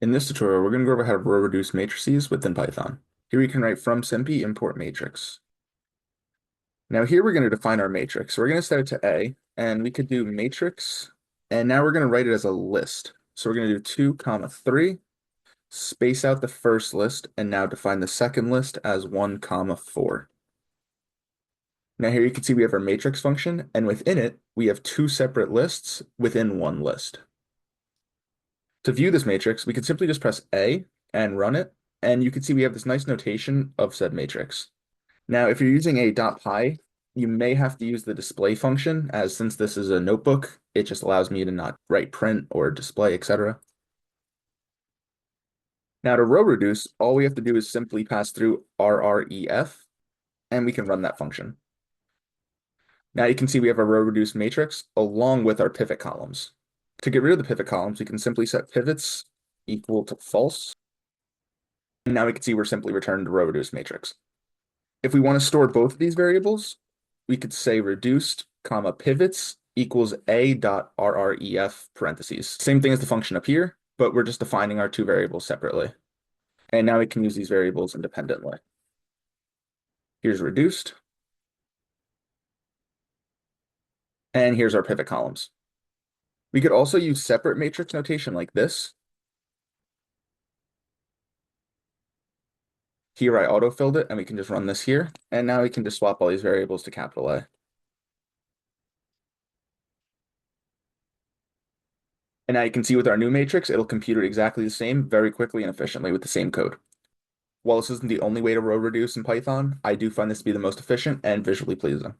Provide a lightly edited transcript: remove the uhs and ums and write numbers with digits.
In this tutorial, we're going to go over how to row reduce matrices within Python. Here we can write from SymPy import matrix. Now here we're going to define our matrix. So we're going to set it to A, and we could do matrix, and now we're going to write it as a list. So we're going to do 2, 3, space out the first list, and now define the second list as 1, 4. Now here you can see we have our matrix function, and within it, we have 2 separate lists within one list. To view this matrix, we could simply just press A and run it, and you can see we have this nice notation of said matrix. Now, if you're using a .py, you may have to use the display function, as since this is a notebook, it just allows me to not write print or display, etc. Now, to row reduce, all we have to do is simply pass through RREF, and we can run that function. Now you can see we have a row reduced matrix along with our pivot columns. To get rid of the pivot columns, we can simply set pivots equal to false. And now we can see we're simply returned to row reduced matrix. If we want to store both of these variables, we could say reduced, pivots equals a.rref parentheses. Same thing as the function up here, but we're just defining our 2 variables separately. And now we can use these variables independently. Here's reduced. And here's our pivot columns. We could also use separate matrix notation like this. Here I auto-filled it, and we can just run this here. And now we can just swap all these variables to capital A. And now you can see with our new matrix, it'll compute it exactly the same, very quickly and efficiently with the same code. While this isn't the only way to row reduce in Python, I do find this to be the most efficient and visually pleasing.